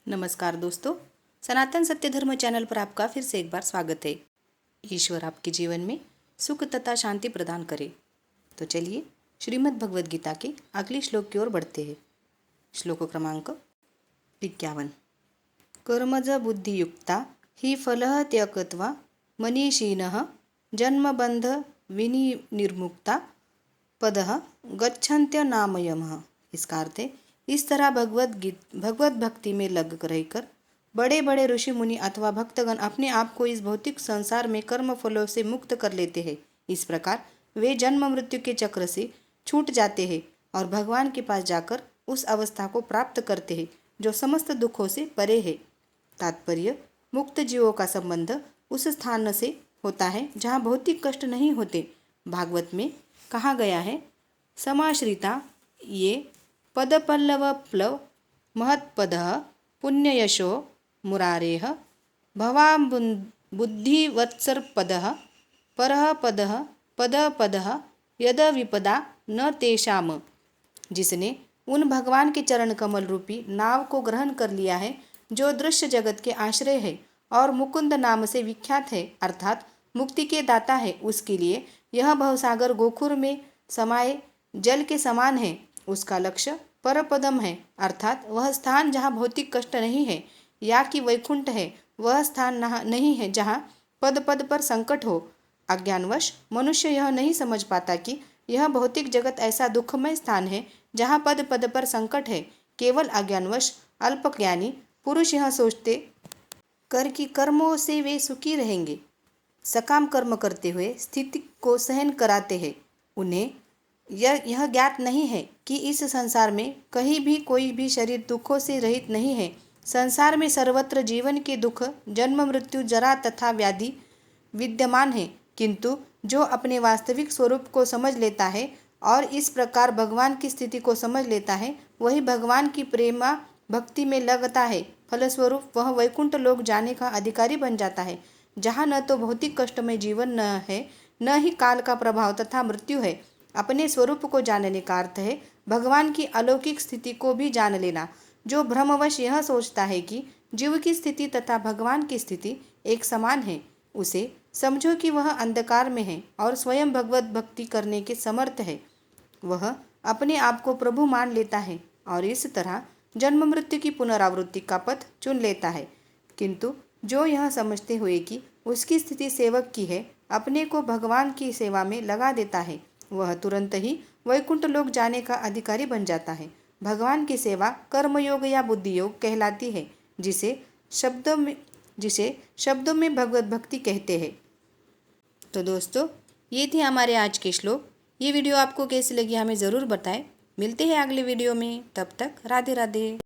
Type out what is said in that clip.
नमस्कार दोस्तों, सनातन सत्य धर्म चैनल पर आपका फिर से एक बार स्वागत है। ईश्वर आपके जीवन में सुख तथा शांति प्रदान करे। तो चलिए श्रीमद् भगवद गीता के अगले श्लोक की ओर बढ़ते हैं। श्लोक क्रमांक 51। कर्मज बुद्धियुक्ता हि फलः त्यक्त्वा मनीषिणः जन्मबंध विनिर्मुक्ता पदः गच्छन्त्यनामयमः। इसका अर्थ है, इस तरह भगवत भक्ति में लग रहकर बड़े बड़े ऋषि मुनि अथवा भक्तगण अपने आप को इस भौतिक संसार में कर्म फलों से मुक्त कर लेते हैं। इस प्रकार वे जन्म मृत्यु के चक्र से छूट जाते हैं और भगवान के पास जाकर उस अवस्था को प्राप्त करते हैं जो समस्त दुखों से परे है। तात्पर्य, मुक्त जीवों का संबंध उस स्थान से होता है जहाँ भौतिक कष्ट नहीं होते। भागवत में कहा गया है, समाश्रिता ये पदपल्लवप्लव महत्पदः पुण्ययशो मुरारेः भवाम्बुद्धिवत्सरपदः परः पदः पदपदः यद विपदा न तेषाम। जिसने उन भगवान के चरण कमल रूपी नाव को ग्रहण कर लिया है जो दृश्य जगत के आश्रय है और मुकुंद नाम से विख्यात है, अर्थात मुक्ति के दाता है, उसके लिए यह भवसागर गोखुर में समाये जल के समान है। उसका लक्ष्य परपदम है, अर्थात वह स्थान जहाँ भौतिक कष्ट नहीं है, या कि वैकुंठ है। वह स्थान नहीं है जहाँ पद पद पर संकट हो। अज्ञानवश मनुष्य यह नहीं समझ पाता कि यह भौतिक जगत ऐसा दुखमय स्थान है जहाँ पद पद पर संकट है। केवल अज्ञानवश अल्पज्ञानी पुरुष यह सोचते कर कि कर्मों से वे सुखी रहेंगे, सकाम कर्म करते हुए स्थिति को सहन कराते हैं। उन्हें यह ज्ञात नहीं है कि इस संसार में कहीं भी कोई भी शरीर दुखों से रहित नहीं है। संसार में सर्वत्र जीवन के दुख, जन्म मृत्यु, जरा तथा व्याधि विद्यमान है, किंतु जो अपने वास्तविक स्वरूप को समझ लेता है और इस प्रकार भगवान की स्थिति को समझ लेता है, वही भगवान की प्रेमा भक्ति में लगता है। फलस्वरूप वह वैकुंठ लोक जाने का अधिकारी बन जाता है, जहाँ न तो भौतिक कष्ट में जीवन न है, न ही काल का प्रभाव तथा मृत्यु है। अपने स्वरूप को जानने का अर्थ है भगवान की अलौकिक स्थिति को भी जान लेना। जो भ्रमवश यह सोचता है कि जीव की स्थिति तथा भगवान की स्थिति एक समान है, उसे समझो कि वह अंधकार में है और स्वयं भगवत भक्ति करने के समर्थ है। वह अपने आप को प्रभु मान लेता है और इस तरह जन्म मृत्यु की पुनरावृत्ति का पथ चुन लेता है। किंतु जो यह समझते हुए कि उसकी स्थिति सेवक की है, अपने को भगवान की सेवा में लगा देता है, वह तुरंत ही वैकुंठ लोक जाने का अधिकारी बन जाता है। भगवान की सेवा कर्मयोग या बुद्धि योग कहलाती है, जिसे शब्दों में भगवत भक्ति कहते हैं। तो दोस्तों, ये थे हमारे आज के श्लोक। ये वीडियो आपको कैसी लगी हमें ज़रूर बताएं। मिलते हैं अगले वीडियो में, तब तक राधे राधे।